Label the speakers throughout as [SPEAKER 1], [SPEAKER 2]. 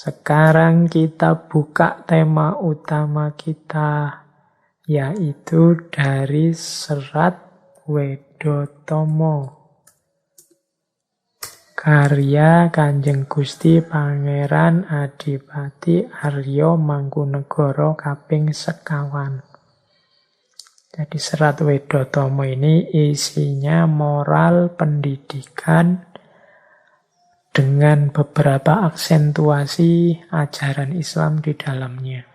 [SPEAKER 1] Sekarang kita buka tema utama kita, yaitu dari serat Wedotomo, karya Kanjeng Gusti Pangeran Adipati Arya Mangkunegara kaping sekawan. Jadi serat Wedotomo ini isinya moral pendidikan dengan beberapa aksentuasi ajaran Islam di dalamnya.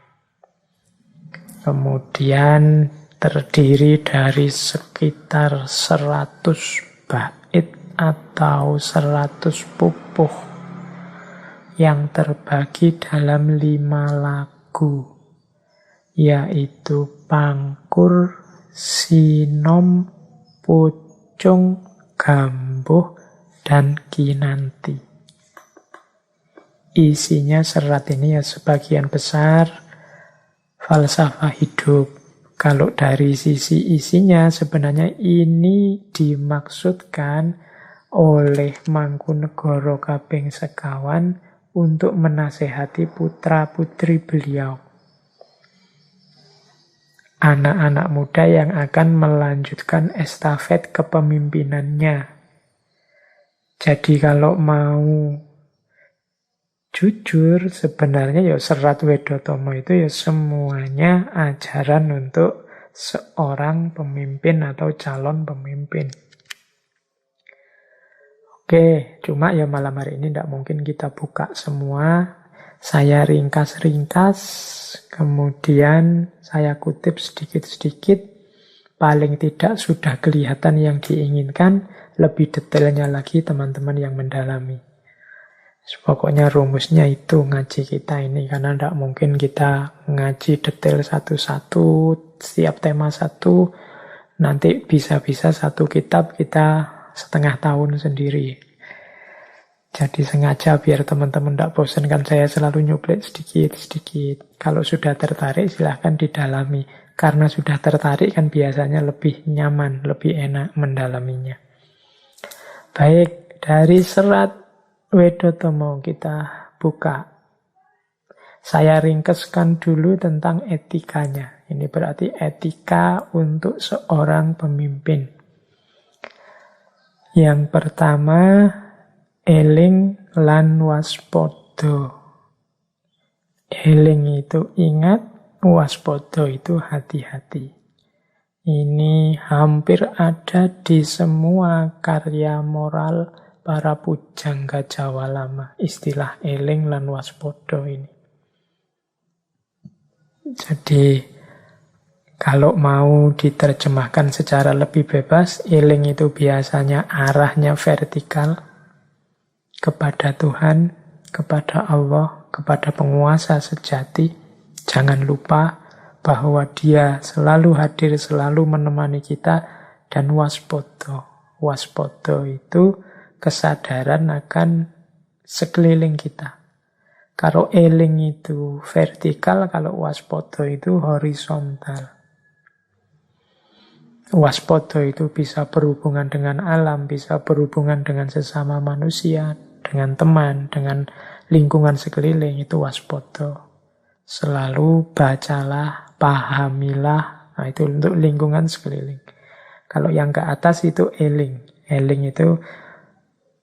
[SPEAKER 1] Kemudian terdiri dari sekitar 100 bait atau 100 pupuh yang terbagi dalam 5 lagu, yaitu Pangkur, Sinom, Pucung, Gambuh, dan Kinanti. Isinya serat ini ya sebagian besar falsafah hidup. Kalau dari sisi isinya sebenarnya ini dimaksudkan oleh Mangkunegara kaping sekawan untuk menasehati putra-putri beliau. Anak-anak muda yang akan melanjutkan estafet kepemimpinannya. Jadi kalau mau jujur, sebenarnya ya serat Wedotomo itu ya semuanya ajaran untuk seorang pemimpin atau calon pemimpin. Oke, cuma ya malam hari ini tidak mungkin kita buka semua. Saya ringkas-ringkas, kemudian saya kutip sedikit-sedikit. Paling tidak sudah kelihatan yang diinginkan, lebih detailnya lagi teman-teman yang mendalami. Pokoknya rumusnya itu ngaji kita ini, karena tidak mungkin kita ngaji detail satu-satu, setiap tema satu, nanti bisa-bisa satu kitab kita setengah tahun sendiri. Jadi sengaja biar teman-teman tidak bosan kan saya selalu nyuplik sedikit-sedikit. Kalau sudah tertarik silahkan didalami, karena sudah tertarik kan biasanya lebih nyaman, lebih enak mendalaminya. Baik, dari serat Wedotomo kita buka. Saya ringkeskan dulu tentang etikanya. Ini berarti etika untuk seorang pemimpin. Yang pertama, eling lan waspada. Eling itu ingat, waspada itu hati-hati. Ini hampir ada di semua karya moral para pujangga Jawa lama, istilah eling lan waspada ini. Jadi kalau mau diterjemahkan secara lebih bebas, eling itu biasanya arahnya vertikal kepada Tuhan, kepada Allah, kepada penguasa sejati. Jangan lupa bahwa Dia selalu hadir, selalu menemani kita, dan waspada. Waspada itu kesadaran akan sekeliling kita. Kalau eling itu vertikal, kalau waspada itu horizontal. Waspada itu bisa berhubungan dengan alam, bisa berhubungan dengan sesama manusia, dengan teman, dengan lingkungan sekeliling, itu waspada. Selalu bacalah, pahamilah, nah itu untuk lingkungan sekeliling. Kalau yang ke atas itu eling. Eling itu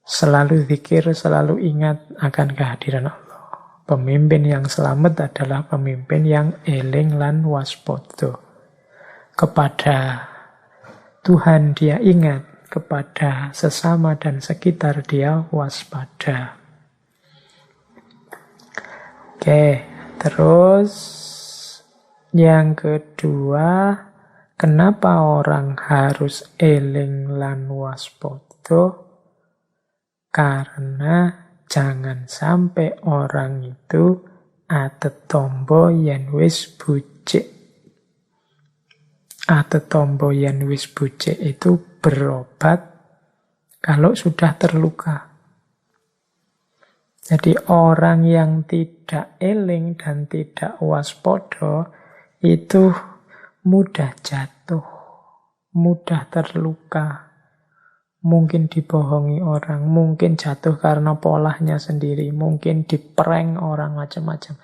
[SPEAKER 1] selalu zikir, selalu ingat akan kehadiran Allah. Pemimpin yang selamat adalah pemimpin yang eling lan waspada. Kepada Tuhan dia ingat, kepada sesama dan sekitar dia waspada. Oke, terus yang kedua, kenapa orang harus eling lan waspada? Karena jangan sampai orang itu atetombo yen wis bucik. Atetombo yen wis bucik itu berobat kalau sudah terluka. Jadi orang yang tidak eling dan tidak waspada itu mudah jatuh, mudah terluka, mungkin dibohongi orang, mungkin jatuh karena polanya sendiri, mungkin diprank orang macam-macam.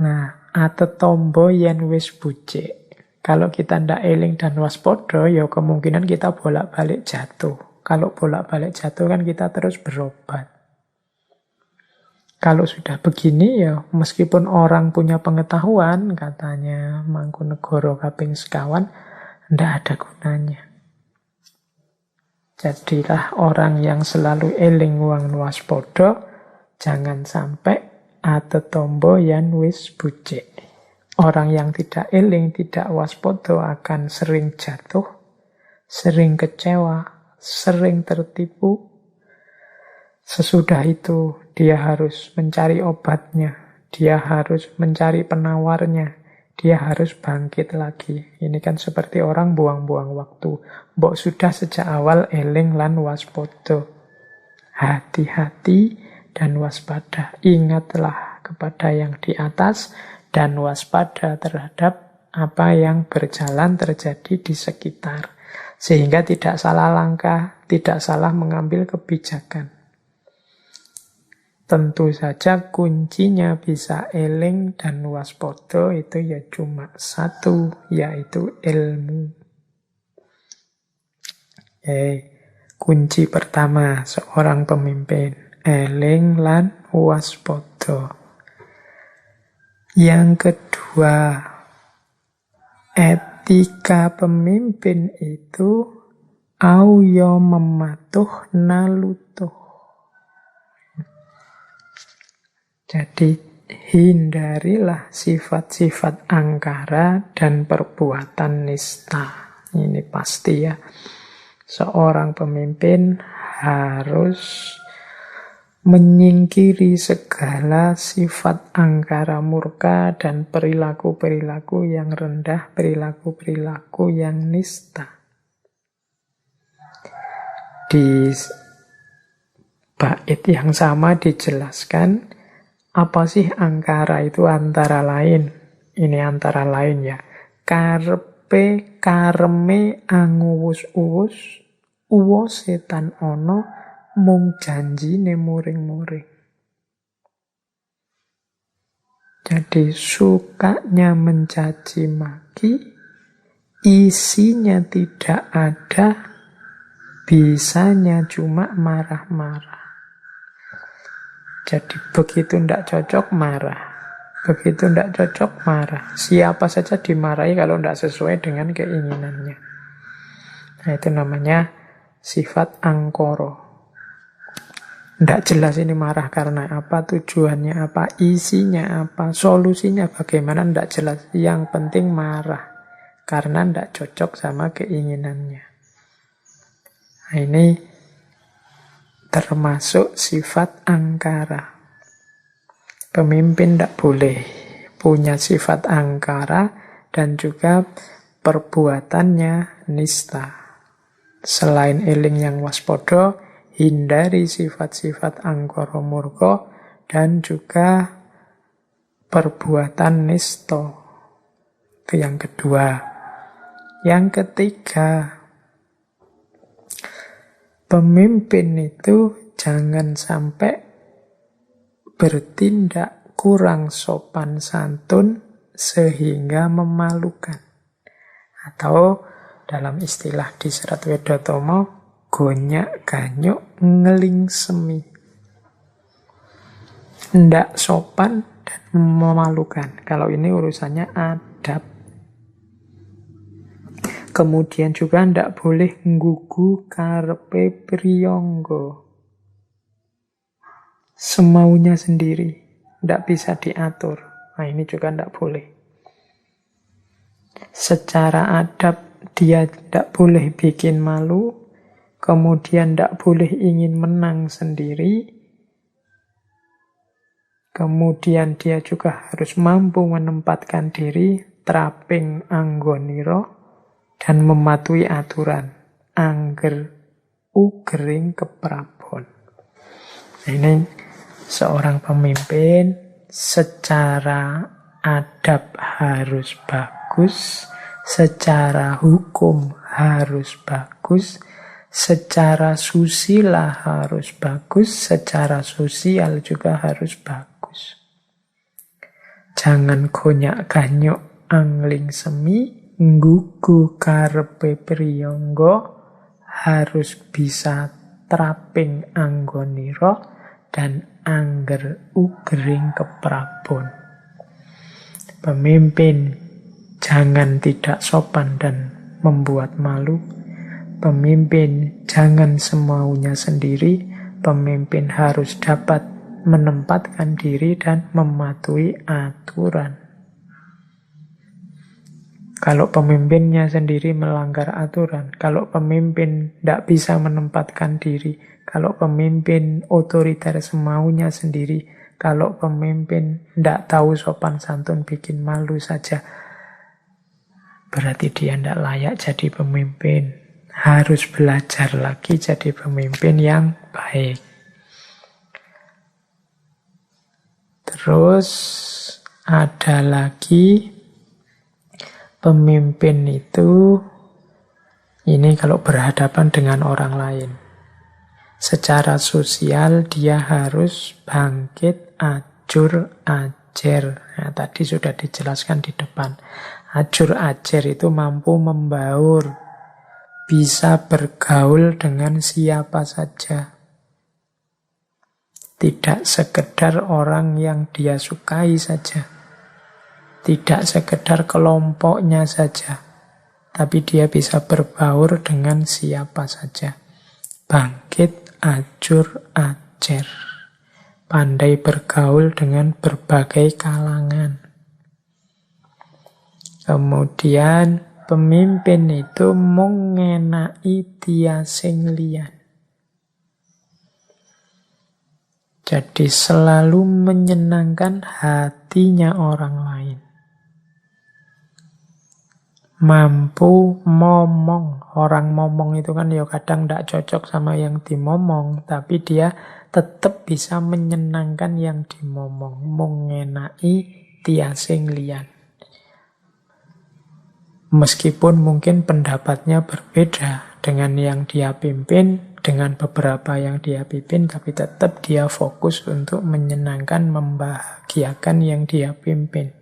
[SPEAKER 1] Nah, atetombo yen wis bucik. Kalau kita ndak eling dan waspada, ya kemungkinan kita bolak-balik jatuh. Kalau bolak-balik jatuh kan kita terus berobat. Kalau sudah begini ya, meskipun orang punya pengetahuan, katanya Mangkunegoro kaping sekawan, ndak ada gunanya. Jadilah orang yang selalu eling wang waspada, jangan sampai atetombo yen wis bucik. Orang yang tidak eling, tidak waspada akan sering jatuh, sering kecewa, sering tertipu. Sesudah itu dia harus mencari obatnya, dia harus mencari penawarnya, dia harus bangkit lagi. Ini kan seperti orang buang-buang waktu. Mbok sudah sejak awal eling lan waspada. Hati-hati dan waspada. Ingatlah kepada yang di atas dan waspada terhadap apa yang berjalan terjadi di sekitar. Sehingga tidak salah langkah, tidak salah mengambil kebijakan. Tentu saja kuncinya bisa eling dan waspada itu ya cuma satu, yaitu ilmu. Kunci pertama seorang pemimpin, eling lan waspada. Yang kedua, etika pemimpin itu auyo mematuh nalutuh. Jadi hindarilah sifat-sifat angkara dan perbuatan nista. Ini pasti ya. Seorang pemimpin harus menyingkiri segala sifat angkara murka dan perilaku-perilaku yang rendah, perilaku-perilaku yang nista. Di bait yang sama dijelaskan, apa sih angkara itu antara lain? Ini antara lain ya. Karepe kareme anguwus-uwus, uwo setan ono, mung janjine muring-muring. Jadi sukanya mencaci maki, isinya tidak ada, bisanya cuma marah-marah. Jadi begitu ndak cocok marah, begitu ndak cocok marah. Siapa saja dimarahi kalau ndak sesuai dengan keinginannya. Nah itu namanya sifat angkoro. Nggak jelas ini marah karena apa, tujuannya apa, isinya apa, solusinya bagaimana, nggak jelas. Yang penting marah, karena nggak cocok sama keinginannya. Nah, ini termasuk sifat angkara. Pemimpin nggak boleh punya sifat angkara dan juga perbuatannya nista. Selain eling yang waspada, hindari sifat-sifat angkara murka dan juga perbuatan nista. Itu yang kedua. Yang ketiga, pemimpin itu jangan sampai bertindak kurang sopan santun sehingga memalukan. Atau dalam istilah di Serat Wedotomo, gonyak ganyuk ngeling semi. Ndak sopan dan memalukan. Kalau ini urusannya adab. Kemudian juga ndak boleh nggugu karepe priyangga. Semaunya sendiri. Ndak bisa diatur. Nah ini juga ndak boleh. Secara adab dia ndak boleh bikin malu. Kemudian tidak boleh ingin menang sendiri. Kemudian dia juga harus mampu menempatkan diri, traping anggoniro, dan mematuhi aturan. Angger ugering keprabon. Ini seorang pemimpin secara adab harus bagus, secara hukum harus bagus, Secara susila harus bagus, secara sosial juga harus bagus. Jangan gonyak ganyuk angling semi, nggugu karepe priyangga, harus bisa traping anggonira dan angger ugering keprabon. Pemimpin jangan tidak sopan dan membuat malu. Pemimpin jangan semaunya sendiri. Pemimpin harus dapat menempatkan diri dan mematuhi aturan. Kalau pemimpinnya sendiri melanggar aturan, kalau pemimpin tidak bisa menempatkan diri, kalau pemimpin otoriter semaunya sendiri, kalau pemimpin tidak tahu sopan santun bikin malu saja, berarti dia tidak layak jadi pemimpin. Harus belajar lagi jadi pemimpin yang baik. Terus ada lagi pemimpin itu, ini kalau berhadapan dengan orang lain. Secara sosial dia harus bangkit, ajur, ajer. Nah, tadi sudah dijelaskan di depan. Ajur, ajer itu mampu membaur, bisa bergaul dengan siapa saja. Tidak sekedar orang yang dia sukai saja. Tidak sekedar kelompoknya saja. Tapi dia bisa berbaur dengan siapa saja. Bangkit, ajur, ajer. Pandai bergaul dengan berbagai kalangan. Kemudian pemimpin itu mengenai tiasing liyan. Jadi selalu menyenangkan hatinya orang lain. Mampu momong. Orang momong itu kan ya kadang tidak cocok sama yang dimomong. Tapi dia tetap bisa menyenangkan yang dimomong. Mengenai tiasing liyan. Meskipun mungkin pendapatnya berbeda dengan yang dia pimpin, dengan beberapa yang dia pimpin, tapi tetap dia fokus untuk menyenangkan, membahagiakan yang dia pimpin.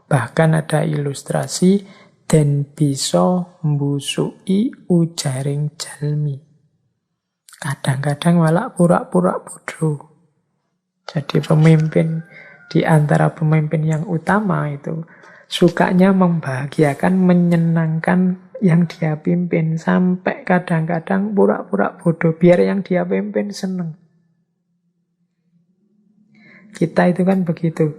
[SPEAKER 1] Bahkan ada ilustrasi, den bisa mbusui ujaring jalmi. Kadang-kadang malah pura-pura bodoh. Jadi pemimpin, di antara pemimpin yang utama itu, sukanya membahagiakan, menyenangkan yang dia pimpin. Sampai kadang-kadang pura-pura bodoh, biar yang dia pimpin seneng. Kita itu kan begitu.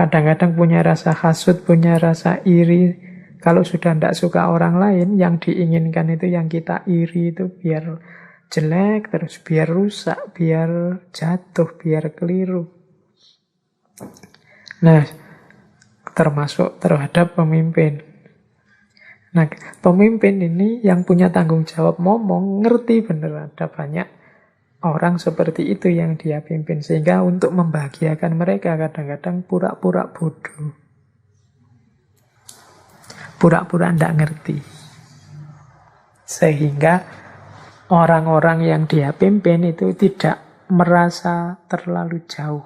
[SPEAKER 1] Kadang-kadang punya rasa hasut, punya rasa iri. Kalau sudah tidak suka orang lain, yang diinginkan itu yang kita iri itu biar jelek, terus biar rusak, biar jatuh, biar keliru. Nah, termasuk terhadap pemimpin. Nah, pemimpin ini yang punya tanggung jawab ngomong, ngerti bener ada banyak orang seperti itu yang dia pimpin. Sehingga untuk membahagiakan mereka kadang-kadang pura-pura bodoh. Pura-pura tidak ngerti. Sehingga orang-orang yang dia pimpin itu tidak merasa terlalu jauh.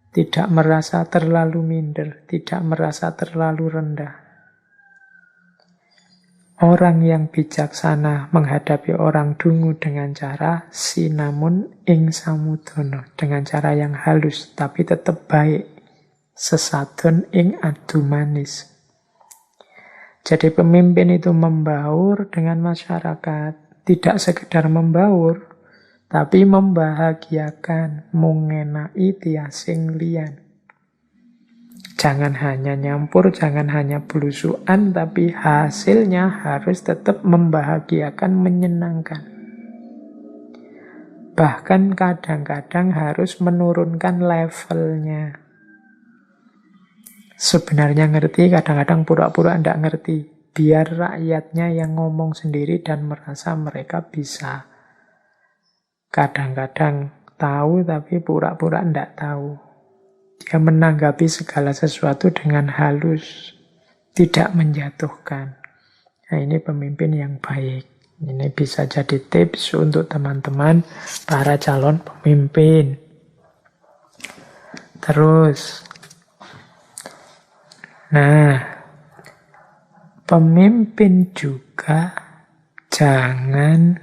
[SPEAKER 1] Tidak merasa terlalu minder, tidak merasa terlalu rendah. Orang yang bijaksana menghadapi orang dungu dengan cara sinamun ing samudono, dengan cara yang halus tapi tetap baik. Sesadon ing adu manis. Jadi pemimpin itu membaur dengan masyarakat, tidak sekedar membaur, tapi membahagiakan, mengenai tiasing liyan. Jangan hanya nyampur, jangan hanya belusuan, tapi hasilnya harus tetap membahagiakan, menyenangkan. Bahkan kadang-kadang harus menurunkan levelnya. Sebenarnya ngerti, kadang-kadang pura-pura tidak ngerti. Biar rakyatnya yang ngomong sendiri dan merasa mereka bisa. Kadang-kadang tahu tapi pura-pura tidak tahu. Dia menanggapi segala sesuatu dengan halus, tidak menjatuhkan. Nah, ini pemimpin yang baik. Ini bisa jadi tips untuk teman-teman para calon pemimpin. Terus, nah, pemimpin juga jangan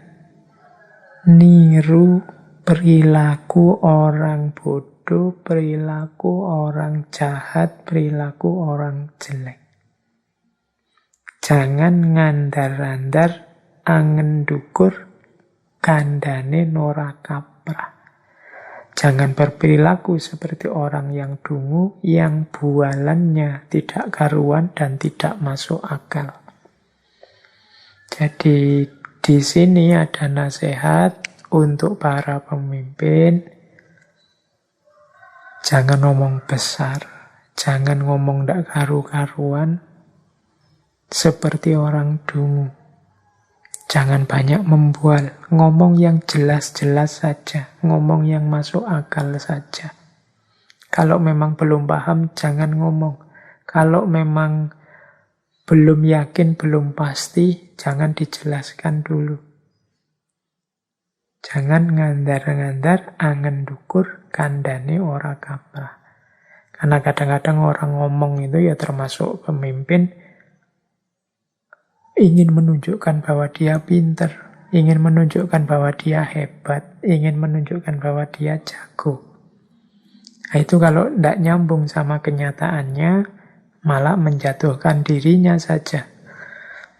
[SPEAKER 1] niru perilaku orang bodoh, perilaku orang jahat, perilaku orang jelek. Jangan ngandar-andar angen dukur kandane nora kaprah. Jangan berperilaku seperti orang yang dungu, yang bualannya tidak karuan dan tidak masuk akal. Jadi di sini ada nasihat untuk para pemimpin. Jangan ngomong besar, jangan ngomong ndak karu-karuan seperti orang dungu. Jangan banyak membual, ngomong yang jelas-jelas saja, ngomong yang masuk akal saja. Kalau memang belum paham, jangan ngomong. Kalau memang belum yakin, belum pasti, jangan dijelaskan dulu. Jangan ngandar-ngandar, angen dukur, kandane ora kaprah. Karena kadang-kadang orang ngomong itu ya termasuk pemimpin, ingin menunjukkan bahwa dia pinter, ingin menunjukkan bahwa dia hebat, ingin menunjukkan bahwa dia jago. Nah, itu kalau tidak nyambung sama kenyataannya, malah menjatuhkan dirinya saja.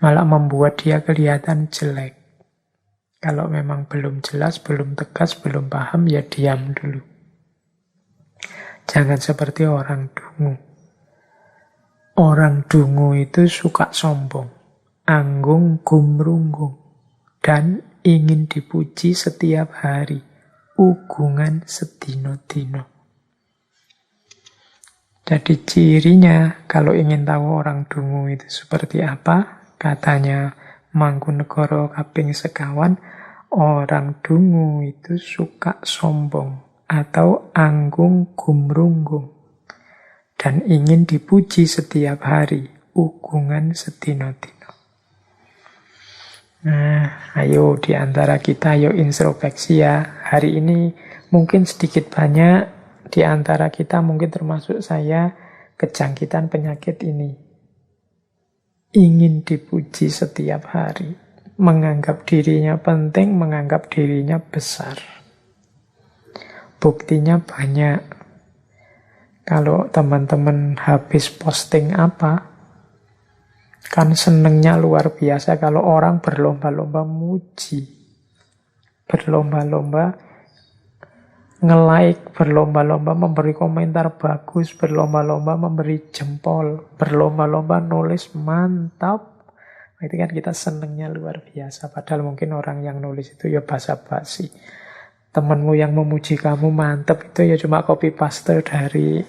[SPEAKER 1] Malah membuat dia kelihatan jelek. Kalau memang belum jelas, belum tegas, belum paham, ya diam dulu. Jangan seperti orang dungu. Orang dungu itu suka sombong, anggung gumrunggung, dan ingin dipuji setiap hari, ugungan sedino-dino. Jadi cirinya, kalau ingin tahu orang dungu itu seperti apa, katanya Mangkunegara kaping sekawan, orang dungu itu suka sombong atau anggung gumrunggung dan ingin dipuji setiap hari, ugungan sedino-dino. Nah, ayo di antara kita, ayo introspeksi ya. Hari ini mungkin sedikit banyak di antara kita, mungkin termasuk saya, kejangkitan penyakit ini. Ingin dipuji setiap hari. Menganggap dirinya penting, menganggap dirinya besar. Buktinya banyak. Kalau teman-teman habis posting apa, kan senengnya luar biasa kalau orang berlomba-lomba muji. Berlomba-lomba nge-like, berlomba-lomba memberi komentar bagus, berlomba-lomba memberi jempol, berlomba-lomba nulis mantap. Itu kan kita senengnya luar biasa. Padahal mungkin orang yang nulis itu ya basa-basi. Temanmu yang memuji kamu mantap itu ya cuma copy paste dari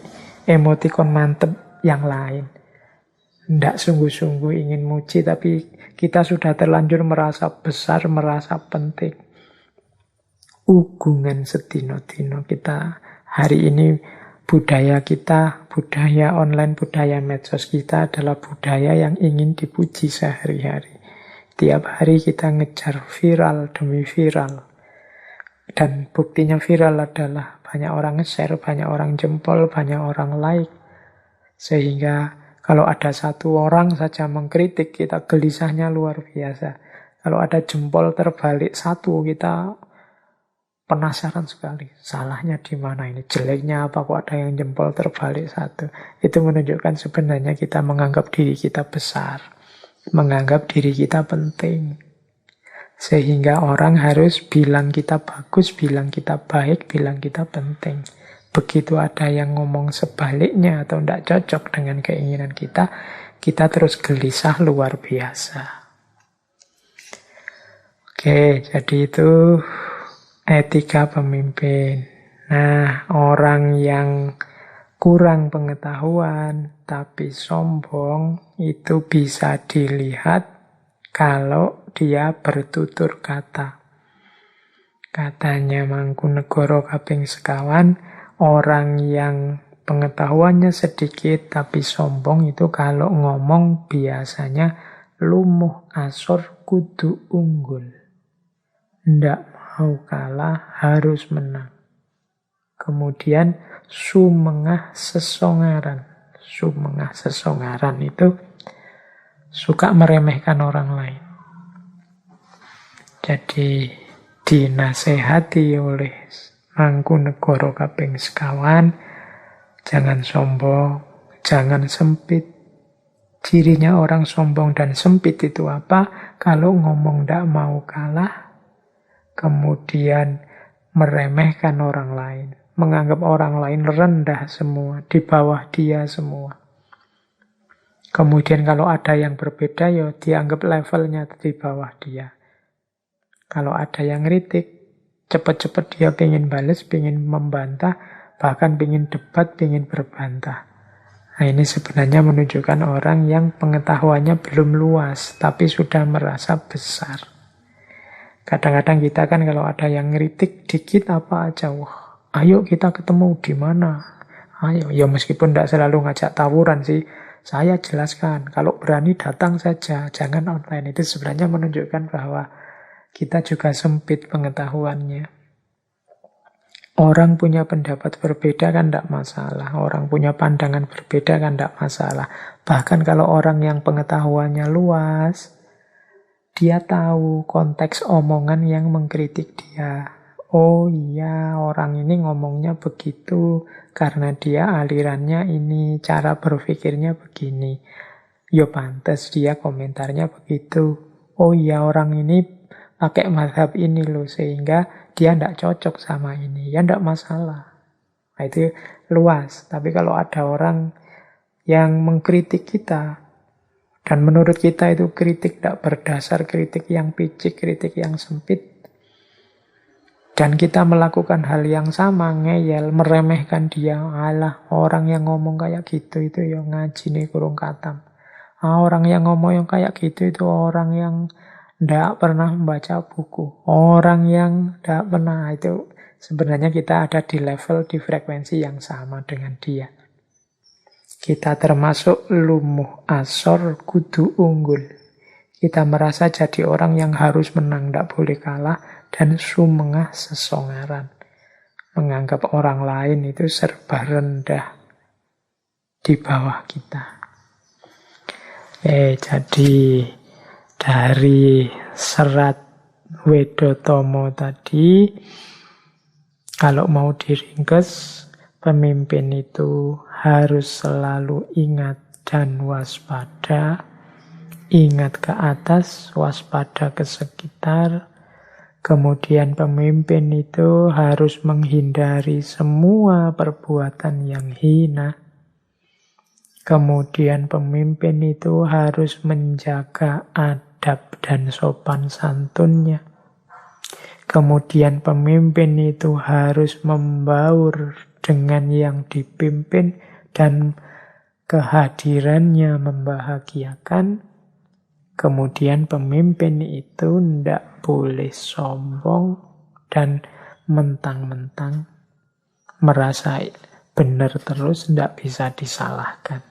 [SPEAKER 1] emoticon mantap yang lain. Tidak sungguh-sungguh ingin muji, tapi kita sudah terlanjur merasa besar, merasa penting. Ugungan sedino-dino kita hari ini, budaya kita, budaya online, budaya medsos kita adalah budaya yang ingin dipuji sehari-hari. Tiap hari kita ngejar viral demi viral. Dan buktinya viral adalah banyak orang nge-share, banyak orang jempol, banyak orang like. Sehingga kalau ada satu orang saja mengkritik, kita gelisahnya luar biasa. Kalau ada jempol terbalik satu, kita penasaran sekali, salahnya di mana ini, jeleknya apa kok ada yang jempol terbalik satu. Itu menunjukkan sebenarnya kita menganggap diri kita besar, menganggap diri kita penting. Sehingga orang harus bilang kita bagus, bilang kita baik, bilang kita penting. Begitu ada yang ngomong sebaliknya atau tidak cocok dengan keinginan kita, kita terus gelisah luar biasa. Oke, jadi itu etika pemimpin. Nah, orang yang kurang pengetahuan tapi sombong itu bisa dilihat kalau dia bertutur kata. Katanya Mangkunegara kaping sekawan, orang yang pengetahuannya sedikit tapi sombong itu kalau ngomong biasanya lumuh asor kudu unggul. Ndak mau kalah, harus menang. Kemudian sumengah sesongaran. Sumengah sesongaran itu suka meremehkan orang lain. Jadi dinasehati oleh Mangkunegara kaping sekawan, jangan sombong, jangan sempit. Cirinya orang sombong dan sempit itu apa? Kalau ngomong ndak mau kalah, kemudian meremehkan orang lain, menganggap orang lain rendah semua, di bawah dia semua. Kemudian kalau ada yang berbeda, ya dianggap levelnya di bawah dia. Kalau ada yang ngeritik, cepat-cepat dia pengen bales, pengen membantah, bahkan pengen debat, pengen berbantah. Nah, ini sebenarnya menunjukkan orang yang pengetahuannya belum luas, tapi sudah merasa besar. Kadang-kadang kita kan kalau ada yang ngeritik dikit apa aja, wah, ayo kita ketemu di mana? Ayo, ya meskipun tidak selalu ngajak tawuran sih, saya jelaskan, kalau berani datang saja, jangan online. Itu sebenarnya menunjukkan bahwa kita juga sempit pengetahuannya. Orang punya pendapat berbeda kan tidak masalah. Orang punya pandangan berbeda kan tidak masalah. Bahkan kalau orang yang pengetahuannya luas, dia tahu konteks omongan yang mengkritik dia. Oh iya, orang ini ngomongnya begitu karena dia alirannya ini, cara berpikirnya begini. Yo pantes dia komentarnya begitu. Oh iya, orang ini pakai mazhab ini loh, sehingga dia tidak cocok sama ini. Ya tidak masalah. Nah, itu luas. Tapi kalau ada orang yang mengkritik kita, dan menurut kita itu kritik tidak berdasar, kritik yang picik, kritik yang sempit, dan kita melakukan hal yang sama, ngeyel, meremehkan dia, alah orang yang ngomong kayak gitu itu ya ngaji nih kurung katam. Orang yang ngomong yang kayak gitu itu orang yang tidak pernah membaca buku. Orang yang tidak pernah, itu sebenarnya kita ada di level, di frekuensi yang sama dengan dia. Kita termasuk lumuh asor kudu unggul. Kita merasa jadi orang yang harus menang, tidak boleh kalah, dan sumengah sesongaran. Menganggap orang lain itu serba rendah di bawah kita. Jadi dari serat Wedotomo tadi, kalau mau diringkes, pemimpin itu harus selalu ingat dan waspada, ingat ke atas, waspada ke sekitar. Kemudian pemimpin itu harus menghindari semua perbuatan yang hina. Kemudian pemimpin itu harus menjaga adab dan sopan santunnya. Kemudian pemimpin itu harus membaur dengan yang dipimpin dan kehadirannya membahagiakan. Kemudian pemimpin itu tidak boleh sombong dan mentang-mentang merasa benar terus, tidak bisa disalahkan.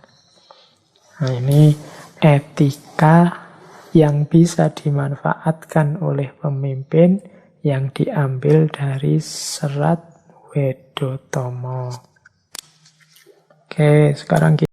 [SPEAKER 1] Nah, ini etika yang bisa dimanfaatkan oleh pemimpin yang diambil dari serat Wedotomo. Oke, sekarang kita